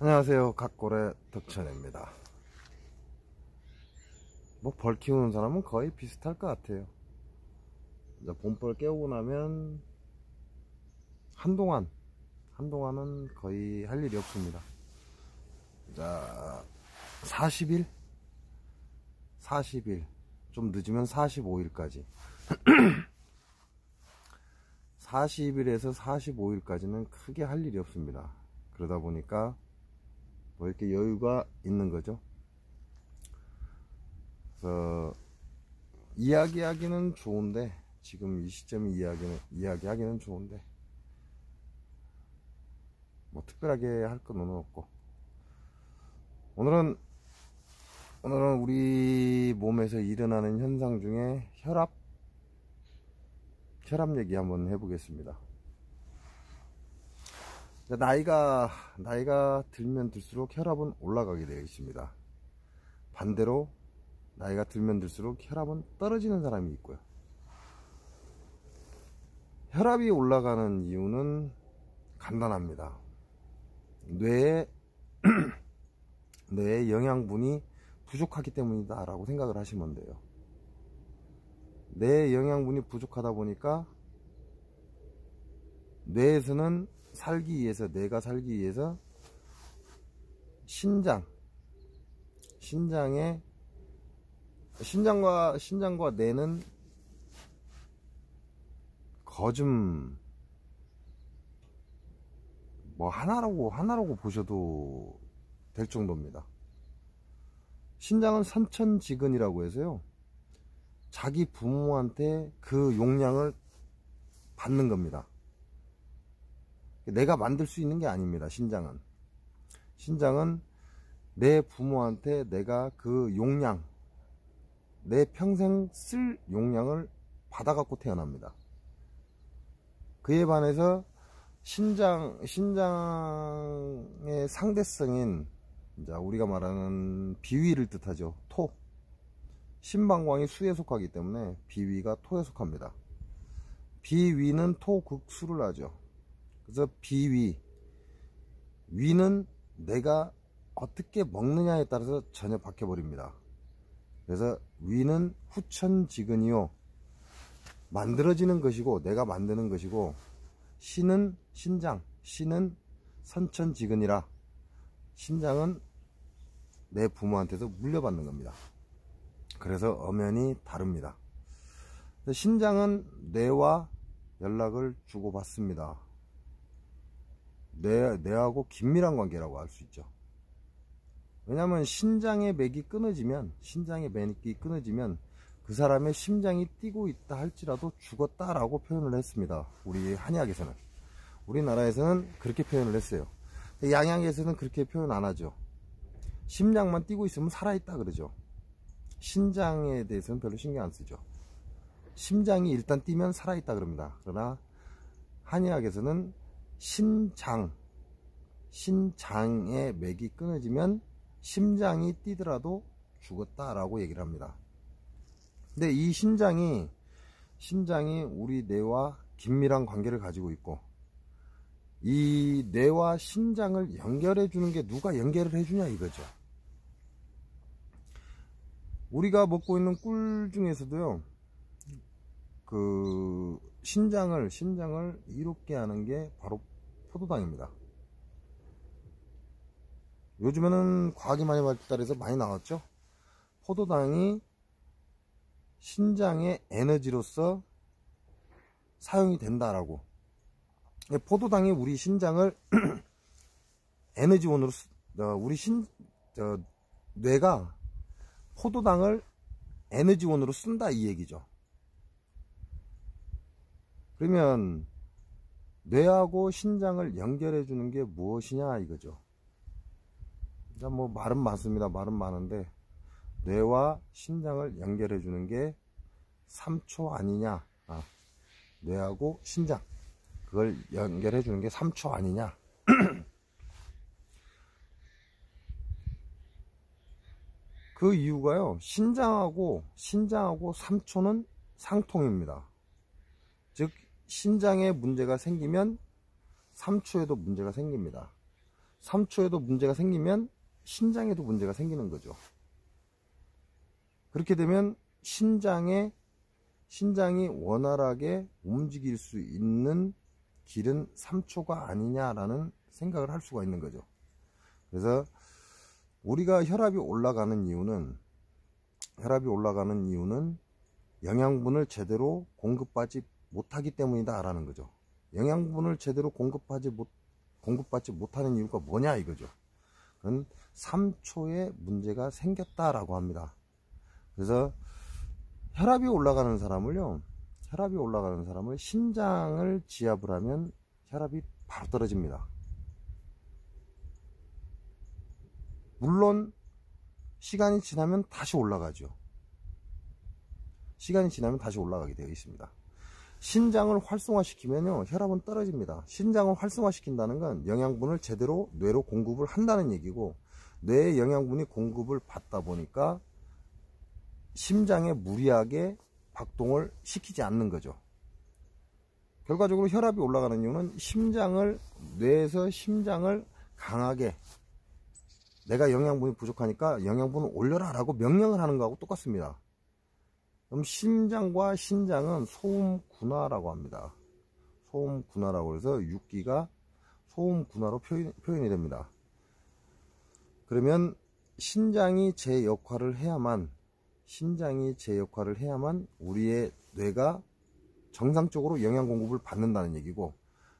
안녕하세요. 갓골의 덕천입니다. 뭐 벌 키우는 사람은 거의 비슷할 것 같아요. 이제 봄벌 깨우고 나면 한동안은 거의 할 일이 없습니다. 자, 40일 좀 늦으면 45일까지 40일에서 45일까지는 크게 할 일이 없습니다. 그러다 보니까 뭐 이렇게 여유가 있는 거죠. 그래서 이야기하기는 좋은데, 지금 이 시점에 이야기하기는 좋은데 뭐 특별하게 할 건 없고, 오늘은 우리 몸에서 일어나는 현상 중에 혈압 얘기 한번 해보겠습니다. 나이가 들면 들수록 혈압은 올라가게 되어 있습니다. 반대로 나이가 들면 들수록 혈압은 떨어지는 사람이 있고요. 혈압이 올라가는 이유는 간단합니다. 뇌에 영양분이 부족하기 때문이다 라고 생각을 하시면 돼요. 뇌에 영양분이 부족하다 보니까 뇌에서는 뇌가 살기 위해서 신장과 뇌는 거즘 뭐 하나라고 보셔도 될 정도입니다. 신장은 선천지근이라고 해서요, 자기 부모한테 그 용량을 받는 겁니다. 내가 만들 수 있는 게 아닙니다. 신장은 내 부모한테 내가 그 용량, 내 평생 쓸 용량을 받아갖고 태어납니다. 그에 반해서 신장의 상대성인, 우리가 말하는 비위를 뜻하죠. 토. 신방광이 수에 속하기 때문에 비위가 토에 속합니다. 비위는 토극수를 하죠. 그래서 위는 내가 어떻게 먹느냐에 따라서 전혀 바뀌어버립니다. 그래서 위는 후천지근이요, 만들어지는 것이고 내가 만드는 것이고, 신은 선천지근이라 신장은 내 부모한테서 물려받는 겁니다. 그래서 엄연히 다릅니다. 신장은 뇌와 연락을 주고받습니다. 뇌하고 긴밀한 관계라고 할 수 있죠. 왜냐하면 신장의 맥이 끊어지면 그 사람의 심장이 뛰고 있다 할지라도 죽었다라고 표현을 했습니다. 우리 한의학에서는. 우리나라에서는 그렇게 표현을 했어요. 양양에서는 그렇게 표현 안 하죠. 심장만 뛰고 있으면 살아있다 그러죠. 신장에 대해서는 별로 신경 안 쓰죠. 심장이 일단 뛰면 살아있다 그럽니다. 그러나 한의학에서는 신장의 맥이 끊어지면 심장이 뛰더라도 죽었다라고 얘기를 합니다. 근데 이 신장이 우리 뇌와 긴밀한 관계를 가지고 있고, 이 뇌와 신장을 연결해 주는 게 누가 연결을 해주냐 이거죠. 우리가 먹고 있는 꿀 중에서도요, 그 신장을 이롭게 하는 게 바로 포도당입니다. 요즘에는 과학이 많이 발달해서 많이 나왔죠. 포도당이 신장의 에너지로서 사용이 된다라고. 포도당이 우리 신장을 에너지원으로, 뇌가 포도당을 에너지원으로 쓴다 이 얘기죠. 그러면 뇌하고 신장을 연결해 주는 게 무엇이냐 이거죠. 뭐 말은 많습니다. 말은 많은데 뇌와 신장을 연결해 주는 게 3초 아니냐. 뇌하고 신장, 그걸 연결해 주는 게 3초 아니냐. 그 이유가요, 신장하고 3초는 상통입니다. 즉 신장에 문제가 생기면 3초에도 문제가 생깁니다. 삼초에도 문제가 생기면 신장에도 문제가 생기는 거죠. 그렇게 되면 신장이 원활하게 움직일 수 있는 길은 3초가 아니냐라는 생각을 할 수가 있는 거죠. 그래서 우리가 혈압이 올라가는 이유는 영양분을 제대로 공급받지 못하기 때문이다 라는 거죠. 영양분을 제대로 공급받지 못하는 이유가 뭐냐 이거죠. 그건 3초에 문제가 생겼다라고 합니다. 그래서 혈압이 올라가는 사람을 신장을 지압을 하면 혈압이 바로 떨어집니다. 물론 시간이 지나면 다시 올라가죠. 시간이 지나면 다시 올라가게 되어 있습니다. 신장을 활성화시키면요, 혈압은 떨어집니다. 신장을 활성화시킨다는 건 영양분을 제대로 뇌로 공급을 한다는 얘기고, 뇌에 영양분이 공급을 받다 보니까 심장에 무리하게 박동을 시키지 않는 거죠. 결과적으로 혈압이 올라가는 이유는 뇌에서 심장을 강하게, 내가 영양분이 부족하니까 영양분을 올려라 라고 명령을 하는 거하고 똑같습니다. 그럼 심장과 신장은 소음군화라고 합니다. 소음군화라고 해서 6기가 소음군화로 표현이 됩니다. 그러면 신장이 제 역할을 해야만 우리의 뇌가 정상적으로 영양 공급을 받는다는 얘기고,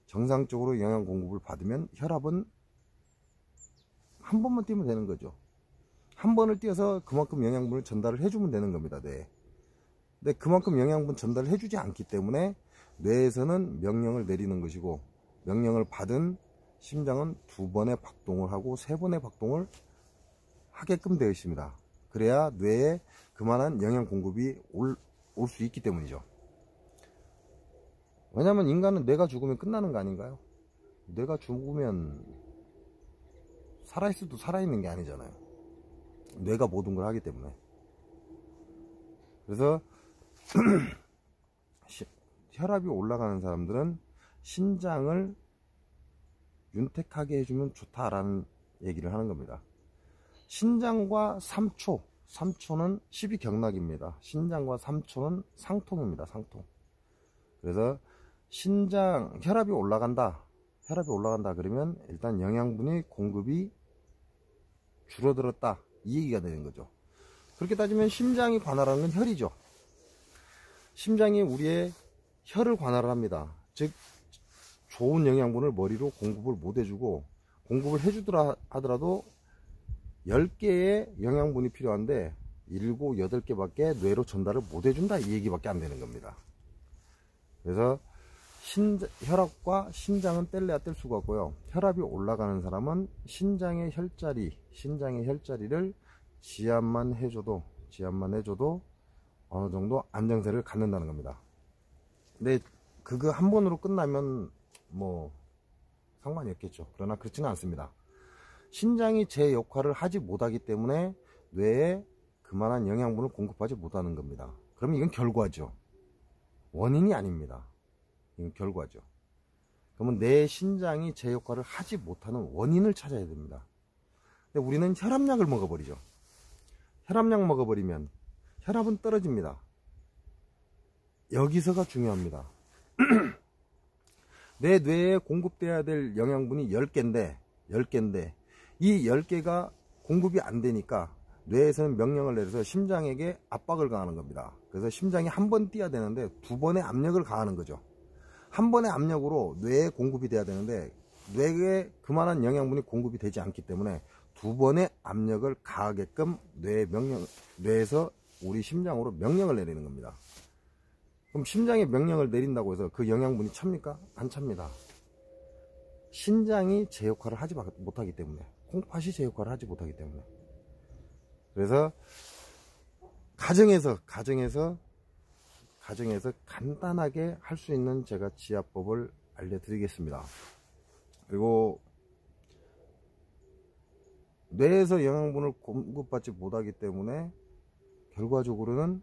정상적으로 영양 공급을 받으면 혈압은 한 번만 뛰면 되는 거죠. 한 번을 뛰어서 그만큼 영양분을 전달을 해주면 되는 겁니다. 뇌에. 근데 그만큼 영양분 전달을 해주지 않기 때문에 뇌에서는 명령을 내리는 것이고, 명령을 받은 심장은 2번의 박동을 하고 3번의 박동을 하게끔 되어 있습니다. 그래야 뇌에 그만한 영양 공급이 올 수 있기 때문이죠. 왜냐하면 인간은 뇌가 죽으면 끝나는 거 아닌가요? 뇌가 죽으면 살아있어도 살아있는 게 아니잖아요. 뇌가 모든 걸 하기 때문에. 그래서 혈압이 올라가는 사람들은 신장을 윤택하게 해주면 좋다라는 얘기를 하는 겁니다. 신장과 3초는 12경락입니다. 신장과 3초는 상통입니다. 상통. 그래서 혈압이 올라간다 그러면 일단 영양분의 공급이 줄어들었다, 이 얘기가 되는 거죠. 그렇게 따지면 심장이 관할하는 건 혈이죠. 심장이 우리의 혈을 관할을 합니다. 즉 좋은 영양분을 머리로 공급을 못 해주고, 공급을 해주더라 하더라도 10개의 영양분이 필요한데 7, 8개밖에 뇌로 전달을 못 해준다, 이 얘기밖에 안 되는 겁니다. 그래서 혈압과 신장은 뗄래야 뗄 수가 없고요. 혈압이 올라가는 사람은 신장의 혈자리를 지압만 해줘도 어느 정도 안정세를 갖는다는 겁니다. 근데 그거 한 번으로 끝나면 뭐 상관이 없겠죠. 그러나 그렇지는 않습니다. 신장이 제 역할을 하지 못하기 때문에 뇌에 그만한 영양분을 공급하지 못하는 겁니다. 그럼 이건 결과죠. 원인이 아닙니다. 이건 결과죠. 그러면 내 신장이 제 역할을 하지 못하는 원인을 찾아야 됩니다. 근데 우리는 혈압약을 먹어버리죠. 혈압약 먹어버리면 혈압은 떨어집니다. 여기서가 중요합니다. 내 뇌에 공급돼야 될 영양분이 10개인데 이 10개가 공급이 안 되니까 뇌에서는 명령을 내려서 심장에게 압박을 가하는 겁니다. 그래서 심장이 한 번 뛰어야 되는데 2번의 압력을 가하는 거죠. 한 번의 압력으로 뇌에 공급이 돼야 되는데 뇌에 그만한 영양분이 공급이 되지 않기 때문에 2번의 압력을 가하게끔 뇌에서 우리 심장으로 명령을 내리는 겁니다. 그럼 심장에 명령을 내린다고 해서 그 영양분이 찹니까? 안 찹니다. 신장이 제 역할을 하지 못하기 때문에, 콩팥이 제 역할을 하지 못하기 때문에. 그래서 가정에서 간단하게 할 수 있는 제가 지압법을 알려드리겠습니다. 그리고 뇌에서 영양분을 공급받지 못하기 때문에 결과적으로는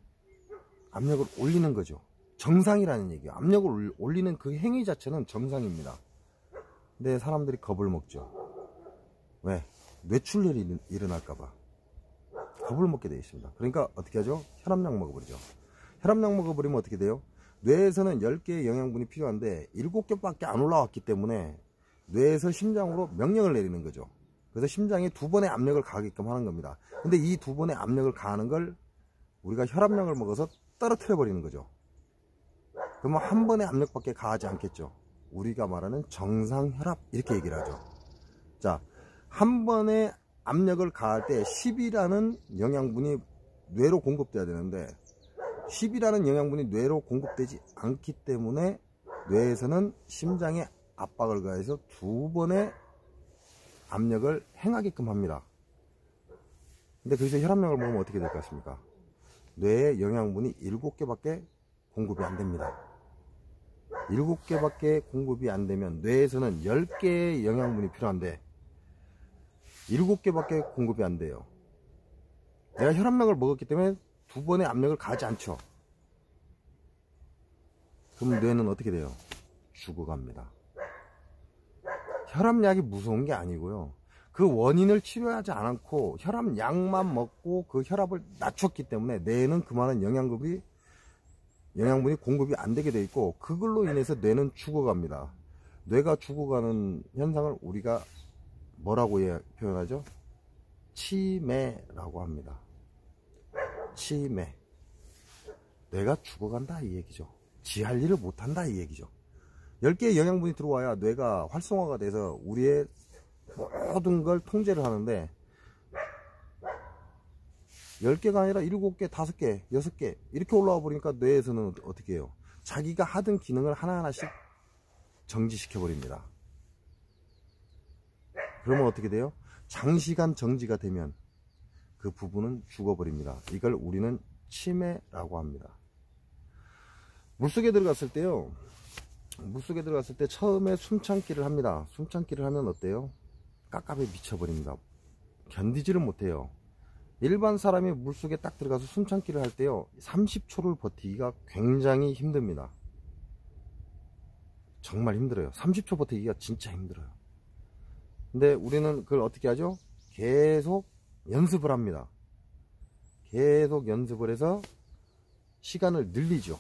압력을 올리는 거죠. 정상이라는 얘기예요. 압력을 올리는 그 행위 자체는 정상입니다. 근데 사람들이 겁을 먹죠. 왜? 뇌출혈이 일어날까봐 겁을 먹게 되어 있습니다. 그러니까 어떻게 하죠? 혈압약 먹어버리죠. 혈압약 먹어버리면 어떻게 돼요? 뇌에서는 10개의 영양분이 필요한데 7개밖에 안 올라왔기 때문에 뇌에서 심장으로 명령을 내리는 거죠. 그래서 심장에 2번의 압력을 가하게끔 하는 겁니다. 근데 이 2번의 압력을 가하는 걸 우리가 혈압약을 먹어서 떨어뜨려 버리는 거죠. 그러면 한 번의 압력밖에 가하지 않겠죠. 우리가 말하는 정상 혈압 이렇게 얘기를 하죠. 자, 한 번의 압력을 가할 때 10이라는 영양분이 뇌로 공급돼야 되는데 10이라는 영양분이 뇌로 공급되지 않기 때문에 뇌에서는 심장에 압박을 가해서 2번의 압력을 행하게끔 합니다. 근데 거기서 혈압약을 먹으면 어떻게 될 것 같습니까? 뇌에 영양분이 7개밖에 공급이 안 됩니다. 7개밖에 공급이 안 되면 뇌에서는 10개의 영양분이 필요한데 7개밖에 공급이 안 돼요. 내가 혈압약을 먹었기 때문에 2번의 압력을 가하지 않죠. 그럼 뇌는 어떻게 돼요? 죽어갑니다. 혈압약이 무서운 게 아니고요. 그 원인을 치료하지 않고 혈압약만 먹고 그 혈압을 낮췄기 때문에 뇌에는 그만한 영양분이 공급이 안 되게 돼 있고 그걸로 인해서 뇌는 죽어갑니다. 뇌가 죽어가는 현상을 우리가 뭐라고 표현하죠? 치매라고 합니다. 치매. 뇌가 죽어간다 이 얘기죠. 지할 일을 못한다 이 얘기죠. 10개의 영양분이 들어와야 뇌가 활성화가 돼서 우리의 모든 걸 통제를 하는데 10개가 아니라 7개, 5개, 6개 이렇게 올라와 버리니까 뇌에서는 어떻게 해요? 자기가 하던 기능을 하나하나씩 정지시켜 버립니다. 그러면 어떻게 돼요? 장시간 정지가 되면 그 부분은 죽어버립니다. 이걸 우리는 치매라고 합니다. 물속에 들어갔을 때요. 물속에 들어갔을 때 처음에 숨참기를 합니다. 숨참기를 하면 어때요? 깝깝에 미쳐버립니다. 견디지를 못해요. 일반 사람이 물속에 딱 들어가서 숨참기를 할 때요 30초를 버티기가 굉장히 힘듭니다. 정말 힘들어요. 30초 버티기가 진짜 힘들어요. 근데 우리는 그걸 어떻게 하죠? 계속 연습을 합니다. 계속 연습을 해서 시간을 늘리죠.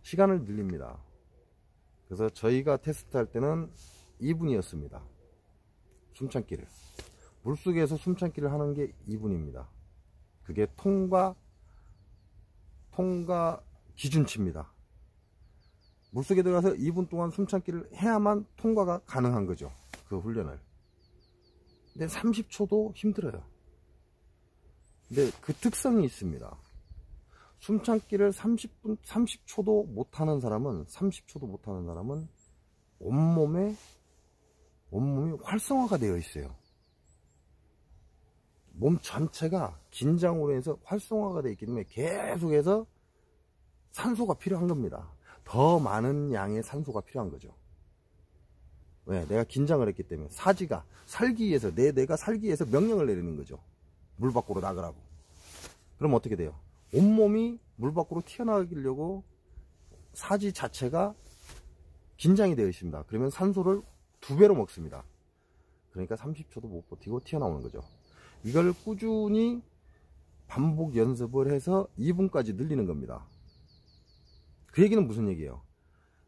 시간을 늘립니다. 그래서 저희가 테스트 할 때는 2분이었습니다. 숨참기를. 물속에서 숨참기를 하는 게 2분입니다. 그게 통과 기준치입니다. 물속에 들어가서 2분 동안 숨참기를 해야만 통과가 가능한 거죠. 그 훈련을. 근데 30초도 힘들어요. 근데 그 특성이 있습니다. 숨참기를 30초도 못하는 사람은 온몸이 활성화가 되어 있어요. 몸 전체가 긴장으로 해서 활성화가 되어 있기 때문에 계속해서 산소가 필요한 겁니다. 더 많은 양의 산소가 필요한 거죠. 왜? 내가 긴장을 했기 때문에 사지가 살기 위해서 뇌가 살기 위해서 명령을 내리는 거죠. 물 밖으로 나가라고. 그럼 어떻게 돼요? 온몸이 물 밖으로 튀어나가려고 사지 자체가 긴장이 되어 있습니다. 그러면 산소를 2배로 먹습니다. 그러니까 30초도 못 버티고 튀어나오는 거죠. 이걸 꾸준히 반복 연습을 해서 2분까지 늘리는 겁니다. 그 얘기는 무슨 얘기예요?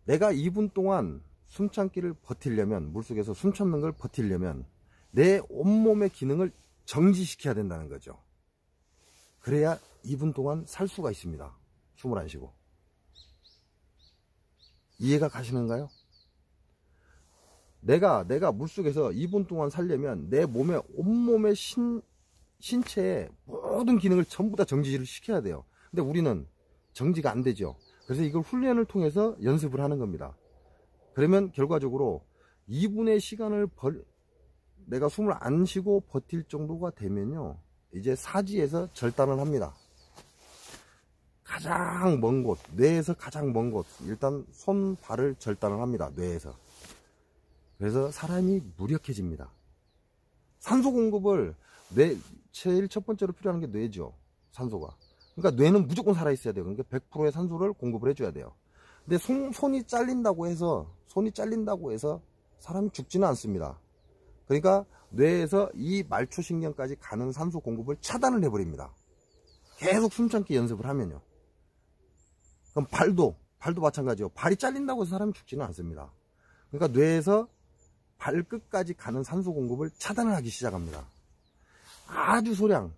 내가 2분 동안 숨참기를 버티려면, 물속에서 숨 참는 걸 버티려면 내 온몸의 기능을 정지시켜야 된다는 거죠. 그래야 2분 동안 살 수가 있습니다. 숨을 안 쉬고. 이해가 가시는가요? 내가 물속에서 2분 동안 살려면 내 몸의 온몸의 신체의 모든 기능을 전부 다 정지를 시켜야 돼요. 근데 우리는 정지가 안 되죠. 그래서 이걸 훈련을 통해서 연습을 하는 겁니다. 그러면 결과적으로 2분의 시간을 내가 숨을 안 쉬고 버틸 정도가 되면요, 이제 사지에서 절단을 합니다. 가장 먼 곳, 뇌에서 가장 먼 곳, 일단 손, 발을 절단을 합니다. 뇌에서. 그래서 사람이 무력해집니다. 산소 공급을 제일 첫 번째로 필요한 게 뇌죠. 산소가. 그러니까 뇌는 무조건 살아있어야 돼요. 그러니까 100%의 산소를 공급을 해줘야 돼요. 근데 손이 잘린다고 해서 사람이 죽지는 않습니다. 그러니까 뇌에서 이 말초신경까지 가는 산소 공급을 차단을 해버립니다. 계속 숨참기 연습을 하면요. 그럼 발도 마찬가지요. 발이 잘린다고 해서 사람이 죽지는 않습니다. 그러니까 뇌에서 발끝까지 가는 산소 공급을 차단을 하기 시작합니다. 아주 소량,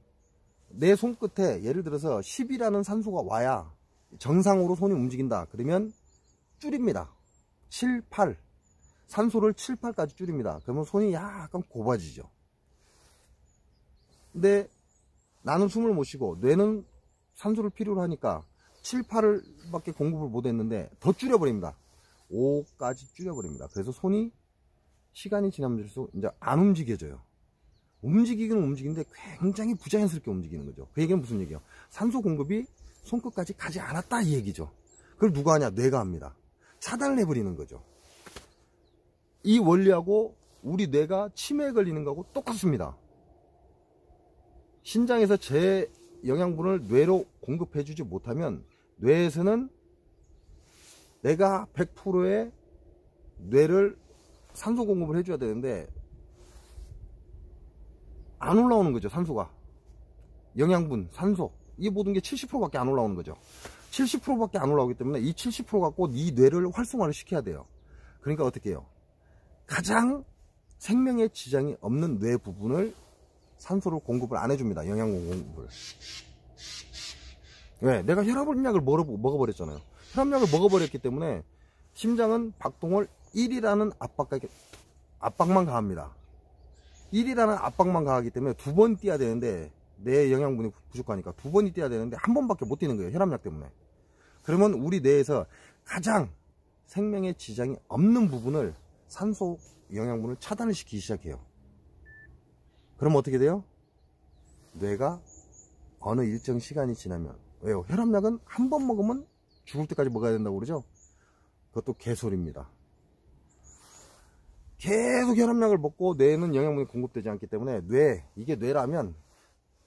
내 손끝에 예를 들어서 10이라는 산소가 와야 정상으로 손이 움직인다. 그러면 줄입니다. 7, 8. 산소를 7, 8까지 줄입니다. 그러면 손이 약간 곱아지죠. 근데 나는 숨을 못 쉬고 뇌는 산소를 필요로 하니까 7, 8을 밖에 공급을 못 했는데 더 줄여버립니다. 5까지 줄여버립니다. 그래서 손이 시간이 지나면 들수록 이제 안 움직여져요. 움직이기는 움직이는데 굉장히 부자연스럽게 움직이는 거죠. 그 얘기는 무슨 얘기예요? 산소 공급이 손끝까지 가지 않았다 이 얘기죠. 그걸 누가 하냐? 뇌가 합니다. 차단을 해버리는 거죠. 이 원리하고 우리 뇌가 치매에 걸리는 거하고 똑같습니다. 신장에서 제 영양분을 뇌로 공급해주지 못하면 뇌에서는 내가 100%의 뇌를 산소 공급을 해줘야 되는데 안 올라오는 거죠. 산소가, 영양분, 산소, 이 모든 게 70%밖에 안 올라오는 거죠. 70%밖에 안 올라오기 때문에 이 70% 갖고 이 뇌를 활성화를 시켜야 돼요. 그러니까 어떻게 해요? 가장 생명에 지장이 없는 뇌 부분을 산소를 공급을 안 해줍니다. 영양분 공급을. 왜? 내가 혈압약을 먹어버렸잖아요. 혈압약을 먹어버렸기 때문에 심장은 박동을 1이라는 압박만 가합니다. 1이라는 압박만 가하기 때문에 2번 뛰어야 되는데 내 영양분이 부족하니까 2번이 뛰어야 되는데 한 번밖에 못 뛰는 거예요. 혈압약 때문에. 그러면 우리 뇌에서 가장 생명에 지장이 없는 부분을 산소 영양분을 차단을 시키기 시작해요. 그럼 어떻게 돼요? 뇌가 어느 일정 시간이 지나면, 왜요? 혈압약은 한 번 먹으면 죽을 때까지 먹어야 된다고 그러죠? 그것도 개소리입니다. 계속 혈압약을 먹고 뇌에는 영양분이 공급되지 않기 때문에 이게 뇌라면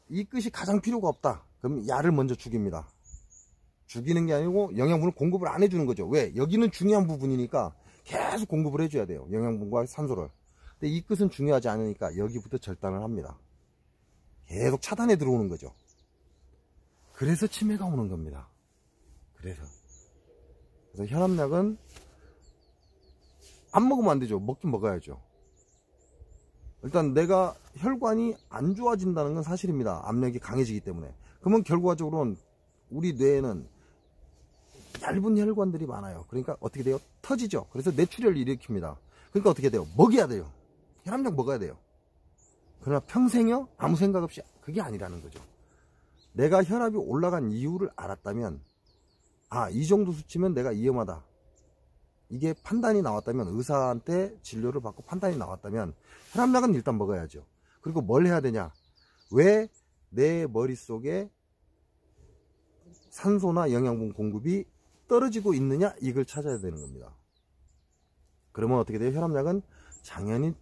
이 끝이 가장 필요가 없다. 그럼 약을 먼저 죽입니다. 죽이는 게 아니고 영양분을 공급을 안 해주는 거죠. 왜? 여기는 중요한 부분이니까 계속 공급을 해줘야 돼요. 영양분과 산소를. 근데 이 끝은 중요하지 않으니까 여기부터 절단을 합니다. 계속 차단해 들어오는 거죠. 그래서 치매가 오는 겁니다. 그래서 혈압약은 안 먹으면 안 되죠. 먹긴 먹어야죠. 일단 내가 혈관이 안 좋아진다는 건 사실입니다. 압력이 강해지기 때문에. 그러면 결과적으로는 우리 뇌에는 얇은 혈관들이 많아요. 그러니까 어떻게 돼요? 터지죠. 그래서 뇌출혈을 일으킵니다. 그러니까 어떻게 돼요? 먹여야 돼요. 혈압약 먹어야 돼요. 그러나 평생요? 아무 생각 없이, 그게 아니라는 거죠. 내가 혈압이 올라간 이유를 알았다면, 아, 이 정도 수치면 내가 위험하다. 이게 판단이 나왔다면, 의사한테 진료를 받고 판단이 나왔다면 혈압약은 일단 먹어야죠. 그리고 뭘 해야 되냐? 왜 내 머릿속에 산소나 영양분 공급이 떨어지고 있느냐? 이걸 찾아야 되는 겁니다. 그러면 어떻게 돼요? 혈압약은 당연히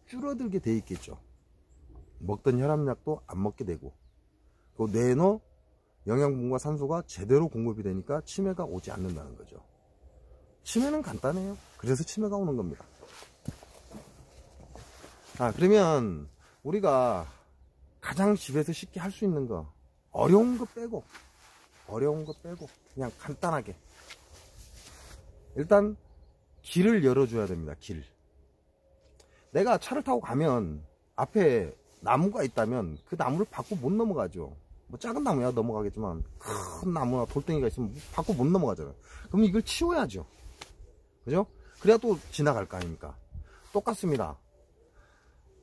줄어들게 돼 있겠죠. 먹던 혈압약도 안 먹게 되고, 또 뇌에 영양분과 산소가 제대로 공급이 되니까 치매가 오지 않는다는 거죠. 치매는 간단해요. 그래서 치매가 오는 겁니다. 그러면 우리가 가장 집에서 쉽게 할 수 있는 거, 어려운 거 빼고 그냥 간단하게 일단 길을 열어줘야 됩니다. 길. 내가 차를 타고 가면 앞에 나무가 있다면 그 나무를 밟고 못 넘어가죠. 뭐 작은 나무야 넘어가겠지만 큰 나무나 돌덩이가 있으면 밟고 못 넘어가잖아요. 그럼 이걸 치워야죠. 그죠? 그래야 또 지나갈 거 아닙니까? 똑같습니다.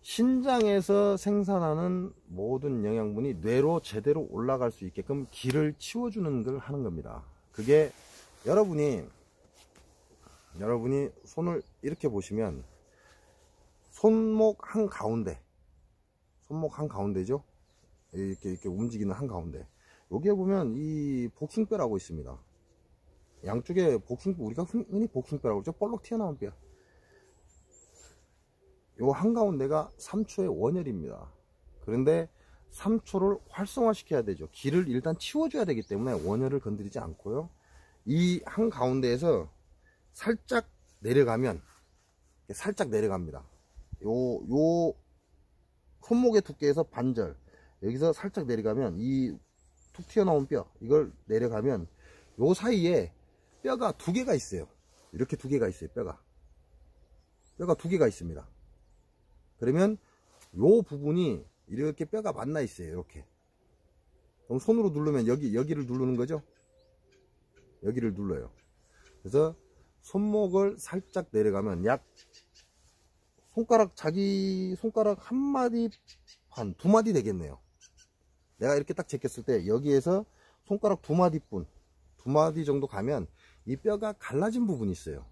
신장에서 생산하는 모든 영양분이 뇌로 제대로 올라갈 수 있게끔 길을 치워주는 걸 하는 겁니다. 그게 여러분이 손을 이렇게 보시면 손목 한가운데죠? 이렇게 움직이는 한가운데. 여기에 보면 이 복숭뼈라고 있습니다. 양쪽에 복숭뼈, 우리가 흔히 복숭뼈라고 그러죠? 볼록 튀어나온 뼈. 요 한가운데가 3초의 원혈입니다. 그런데 3초를 활성화시켜야 되죠. 길을 일단 치워줘야 되기 때문에 원혈을 건드리지 않고요. 이 한가운데에서 살짝 내려갑니다. 요 손목의 두께에서 반절, 여기서 살짝 내려가면 이 툭 튀어나온 뼈, 이걸 내려가면 요 사이에 뼈가 두 개가 있어요. 이렇게 두 개가 있어요. 뼈가 두 개가 있습니다. 그러면 요 부분이 이렇게 뼈가 만나 있어요. 이렇게. 그럼 손으로 누르면 여기를 누르는 거죠. 여기를 눌러요. 그래서 손목을 살짝 내려가면 약 자기 손가락 한 마디 반, 두 마디 되겠네요. 내가 이렇게 딱 제꼈을 때 여기에서 손가락 두 마디 정도 가면 이 뼈가 갈라진 부분이 있어요.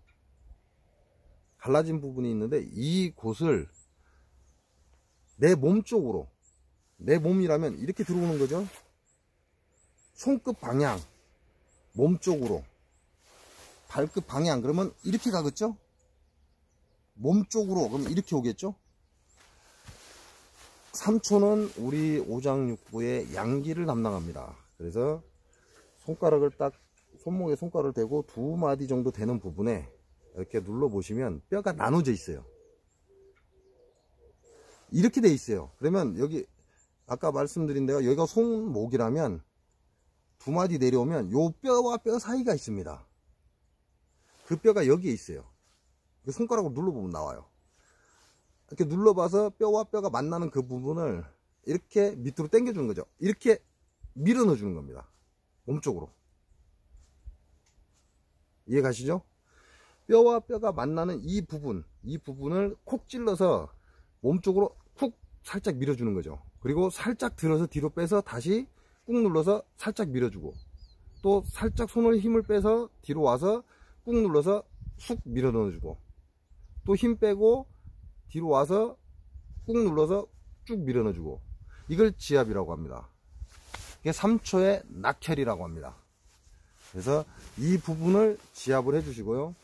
갈라진 부분이 있는데 이 곳을 내 몸 쪽으로, 내 몸이라면 이렇게 들어오는 거죠. 손끝 방향, 몸 쪽으로, 발끝 방향, 그러면 이렇게 가겠죠. 몸 쪽으로, 그럼 이렇게 오겠죠. 삼초는 우리 오장육부의 양기를 담당합니다. 그래서 손가락을 딱 손목에 손가락을 대고 두 마디 정도 되는 부분에 이렇게 눌러 보시면 뼈가 나눠져 있어요. 이렇게 돼 있어요. 그러면 여기 아까 말씀드린 데가 여기가 손목이라면 두 마디 내려오면 요 뼈와 뼈 사이가 있습니다. 그 뼈가 여기에 있어요. 손가락으로 눌러보면 나와요. 이렇게 눌러봐서 뼈와 뼈가 만나는 그 부분을 이렇게 밑으로 당겨주는 거죠. 이렇게 밀어 넣어주는 겁니다. 몸쪽으로. 이해 가시죠? 뼈와 뼈가 만나는 이 부분을 콕 찔러서 몸쪽으로 쿡 살짝 밀어주는 거죠. 그리고 살짝 들어서 뒤로 빼서 다시 꾹 눌러서 살짝 밀어주고, 또 살짝 손을 힘을 빼서 뒤로 와서 꾹 눌러서 쑥 밀어 넣어주고, 또 힘 빼고 뒤로 와서 꾹 눌러서 쭉 밀어 넣어주고, 이걸 지압이라고 합니다. 이게 3초의 낙혈이라고 합니다. 그래서 이 부분을 지압을 해 주시고요.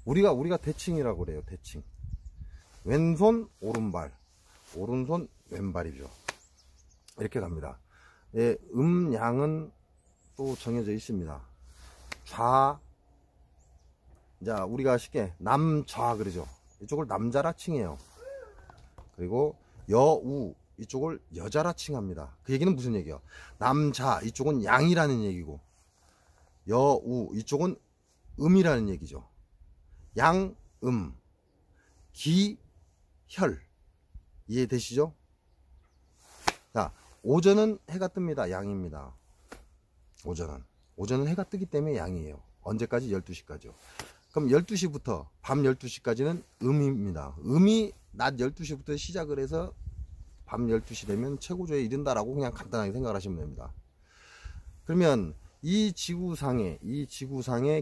우리가 대칭이라고 그래요. 대칭. 왼손 오른발, 오른손 왼발이죠. 이렇게 갑니다. 예, 양은 또 정해져 있습니다. 자, 우리가 쉽게 남좌 그러죠. 이쪽을 남자라 칭해요. 그리고 여우, 이쪽을 여자라 칭합니다. 그 얘기는 무슨 얘기예요? 남자, 이쪽은 양이라는 얘기고, 여우, 이쪽은 음이라는 얘기죠. 양, 기, 혈. 이해되시죠? 자, 오전은 해가 뜹니다. 양입니다. 오전은 해가 뜨기 때문에 양이에요. 언제까지? 12시까지요. 그럼 12시부터 밤 12시까지는 음입니다. 음이 낮 12시부터 시작을 해서 밤 12시 되면 최고조에 이른다라고 그냥 간단하게 생각을 하시면 됩니다. 그러면 이 지구상의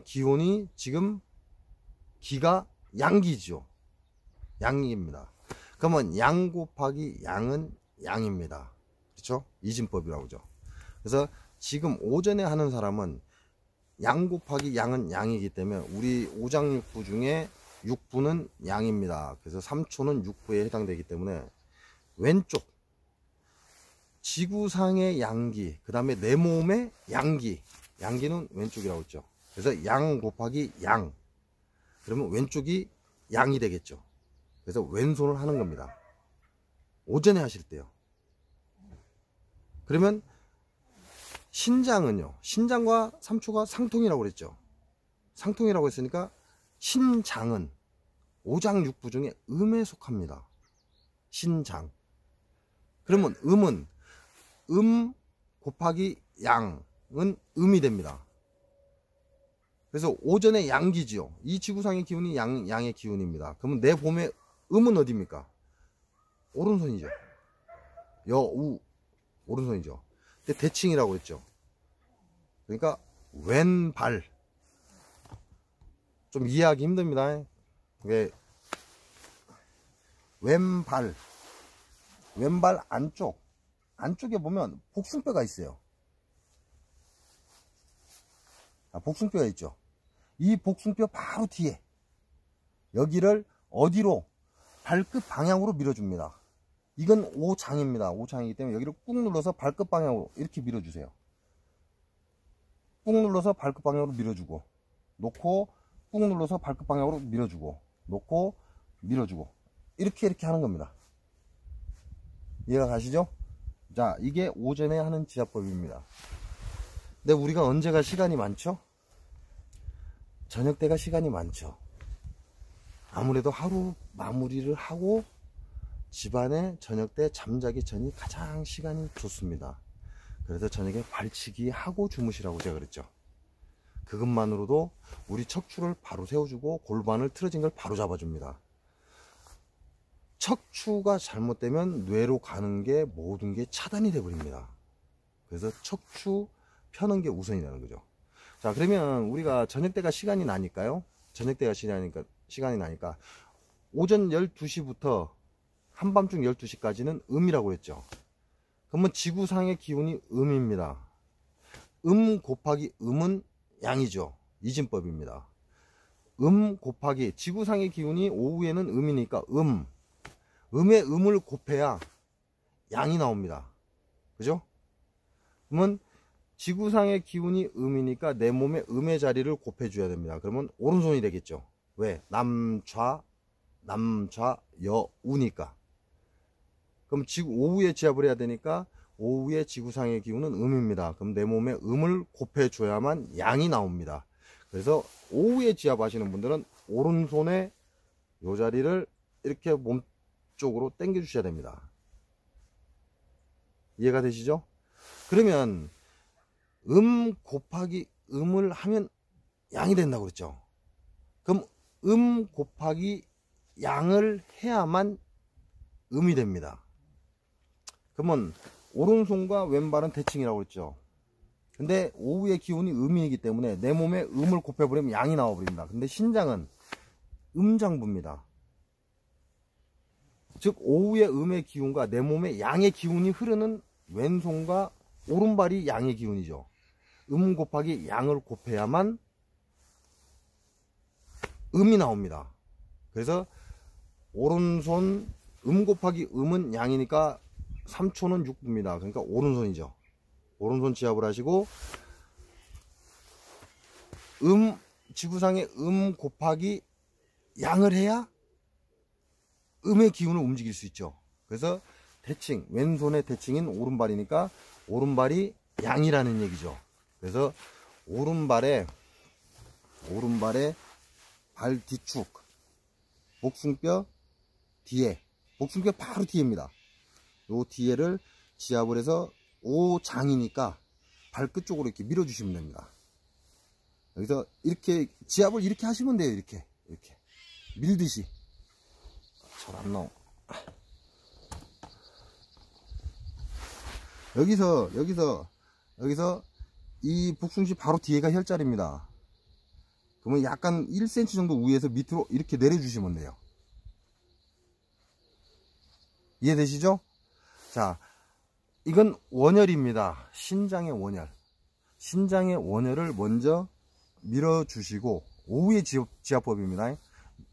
기온이 지금 기가 양기죠. 양기입니다. 그러면 양 곱하기 양은 양입니다. 그렇죠? 이진법이라고 하죠. 그래서 지금 오전에 하는 사람은 양 곱하기 양은 양이기 때문에 우리 오장육부 중에 육부는 양입니다. 그래서 3초는 육부에 해당되기 때문에 왼쪽 지구상의 양기, 그 다음에 내 몸의 양기는 왼쪽이라고 했죠. 그래서 양 곱하기 양, 그러면 왼쪽이 양이 되겠죠. 그래서 왼손을 하는 겁니다. 오전에 하실 때요. 그러면 신장은요, 신장과 3초가 상통이라고 그랬죠. 상통이라고 했으니까 신장은 오장육부 중에 음에 속합니다. 신장. 그러면 음은 곱하기 양은 음이 됩니다. 그래서 오전에 양기지요. 이 지구상의 기운이 양의 기운입니다. 그러면 내 몸의 음은 어디입니까? 오른손이죠. 여우, 오른손이죠. 근데 대칭이라고 했죠. 그러니까 왼발. 좀 이해하기 힘듭니다. 이게 왼발 안쪽에 보면 복숭뼈가 있어요. 복숭뼈가 있죠. 이 복숭뼈 바로 뒤에 여기를 어디로? 발끝 방향으로 밀어줍니다. 이건 오장입니다. 오장이기 때문에 여기를 꾹 눌러서 발끝 방향으로 이렇게 밀어주세요. 꾹 눌러서 발끝 방향으로 밀어주고, 놓고 꾹 눌러서 발끝 방향으로 밀어주고, 놓고 밀어주고 이렇게 하는 겁니다. 이해가 가시죠? 자, 이게 오전에 하는 지압법입니다. 근데 우리가 언제가 시간이 많죠? 저녁 때가 시간이 많죠. 아무래도 하루 마무리를 하고 집안에 저녁 때 잠자기 전이 가장 시간이 좋습니다. 그래서 저녁에 발치기 하고 주무시라고 제가 그랬죠. 그것만으로도 우리 척추를 바로 세워주고 골반을 틀어진 걸 바로 잡아줍니다. 척추가 잘못되면 뇌로 가는 게 모든 게 차단이 돼 버립니다. 그래서 척추 펴는 게 우선이라는 거죠. 자, 그러면 우리가 저녁 때가 시간이 나니까요. 저녁 때가 시간이 나니까 오전 12시부터 한밤중 12시까지는 음이라고 했죠. 그러면 지구상의 기운이 음입니다. 음 곱하기 음은 양이죠. 이진법입니다. 음 곱하기 지구상의 기운이 오후에는 음이니까 음에 음을 곱해야 양이 나옵니다. 그죠? 그러면 지구상의 기운이 음이니까 내 몸에 음의 자리를 곱해줘야 됩니다. 그러면 오른손이 되겠죠. 왜? 남좌 여우니까. 그럼 오후에 지압을 해야 되니까 오후에 지구상의 기운은 음입니다. 그럼 내 몸에 음을 곱해줘야만 양이 나옵니다. 그래서 오후에 지압하시는 분들은 오른손에 이 자리를 이렇게 몸 쪽으로 당겨 주셔야 됩니다. 이해가 되시죠? 그러면 음 곱하기 음을 하면 양이 된다고 그랬죠. 그럼 음 곱하기 양을 해야만 음이 됩니다. 그러면 오른손과 왼발은 대칭이라고 그랬죠. 근데 오후의 기운이 음이기 때문에 내 몸에 음을 곱해버리면 양이 나와버립니다. 근데 신장은 음장부입니다. 즉 오후의 음의 기운과 내 몸에 양의 기운이 흐르는 왼손과 오른발이 양의 기운이죠. 음 곱하기 양을 곱해야만 음이 나옵니다. 그래서 오른손 음 곱하기 음은 양이니까 3초는 6부입니다. 그러니까 오른손이죠. 오른손 지압을 하시고 지구상의 음 곱하기 양을 해야 음의 기운을 움직일 수 있죠. 그래서 대칭, 왼손의 대칭인 오른발이니까 오른발이 양이라는 얘기죠. 그래서 오른발에 발 뒤축, 목승뼈 뒤에, 목승뼈 바로 뒤에입니다. 요 뒤에를 지압을 해서 오장이니까 발끝 쪽으로 이렇게 밀어주시면 됩니다. 여기서 이렇게 지압을 이렇게 하시면 돼요. 이렇게 밀듯이. 잘 안 나오. 여기서 이 복숭시 바로 뒤에가 혈자리입니다. 그러면 약간 1cm 정도 위에서 밑으로 이렇게 내려주시면 돼요. 이해되시죠? 자, 이건 원혈입니다. 신장의 원혈. 신장의 원혈을 먼저 밀어주시고, 오후의 지압법입니다.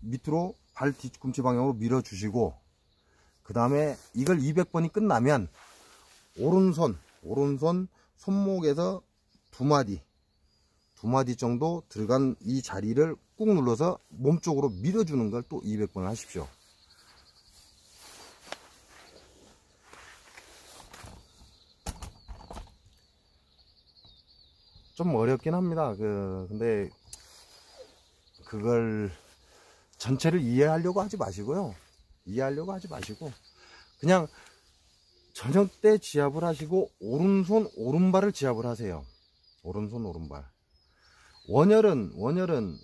밑으로 발 뒤꿈치 방향으로 밀어주시고, 그 다음에 이걸 200번이 끝나면 오른손 손목에서 두 마디 정도 들어간 이 자리를 꾹 눌러서 몸쪽으로 밀어주는 걸 또 200번을 하십시오. 좀 어렵긴 합니다. 근데 그걸 전체를 이해하려고 하지 마시고요. 그냥 저녁 때 지압을 하시고 오른손 오른발을 지압을 하세요. 오른손 오른발. 원혈은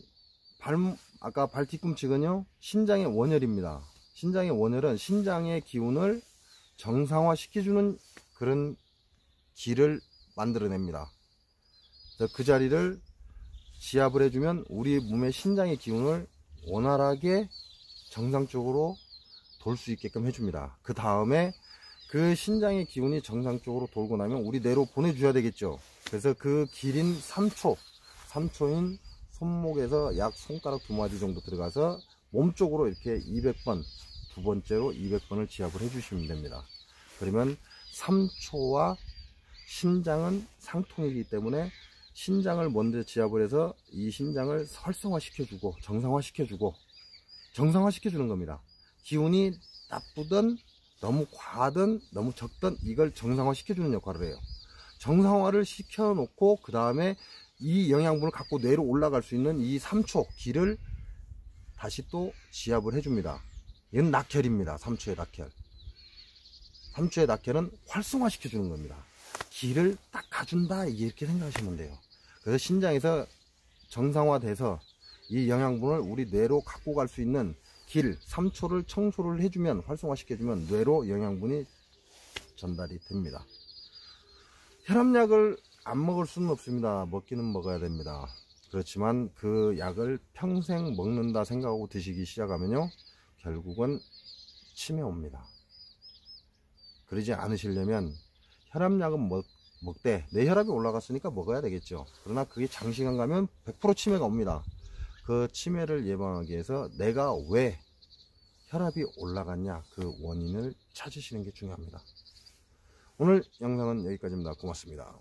아까 발 뒤꿈치는요 신장의 원혈입니다. 신장의 원혈은 신장의 기운을 정상화 시켜주는 그런 길을 만들어냅니다. 그 자리를 지압을 해주면 우리 몸의 신장의 기운을 원활하게 정상적으로 돌 수 있게끔 해줍니다. 그 다음에 그 신장의 기운이 정상적으로 돌고 나면 우리 뇌로 보내줘야 되겠죠. 그래서 그 길인 3초인 손목에서 약 손가락 2마디 정도 들어가서 몸쪽으로 이렇게 200번, 두 번째로 200번을 지압을 해주시면 됩니다. 그러면 3초와 신장은 상통이기 때문에 신장을 먼저 지압을 해서 이 신장을 활성화 시켜주고 정상화 시켜주고 정상화 시켜주는 겁니다. 기운이 나쁘든 너무 과하든 너무 적든 이걸 정상화 시켜주는 역할을 해요. 정상화를 시켜놓고 그 다음에 이 영양분을 갖고 뇌로 올라갈 수 있는 이 3초 기를 다시 또 지압을 해줍니다. 얘는 낙혈입니다. 3초의 낙혈. 3초의 낙혈은 활성화 시켜주는 겁니다. 기를 딱 가준다 이렇게 생각하시면 돼요. 그래서 신장에서 정상화돼서 이 영양분을 우리 뇌로 갖고 갈 수 있는 길 3초를 청소를 해주면, 활성화 시켜주면 뇌로 영양분이 전달이 됩니다. 혈압약을 안 먹을 수는 없습니다. 먹기는 먹어야 됩니다. 그렇지만 그 약을 평생 먹는다 생각하고 드시기 시작하면요, 결국은 치매 옵니다. 그러지 않으시려면 혈압약은 먹되 내 혈압이 올라갔으니까 먹어야 되겠죠. 그러나 그게 장시간 가면 100% 치매가 옵니다. 그 치매를 예방하기 위해서 내가 왜 혈압이 올라갔냐, 그 원인을 찾으시는 게 중요합니다. 오늘 영상은 여기까지입니다. 고맙습니다.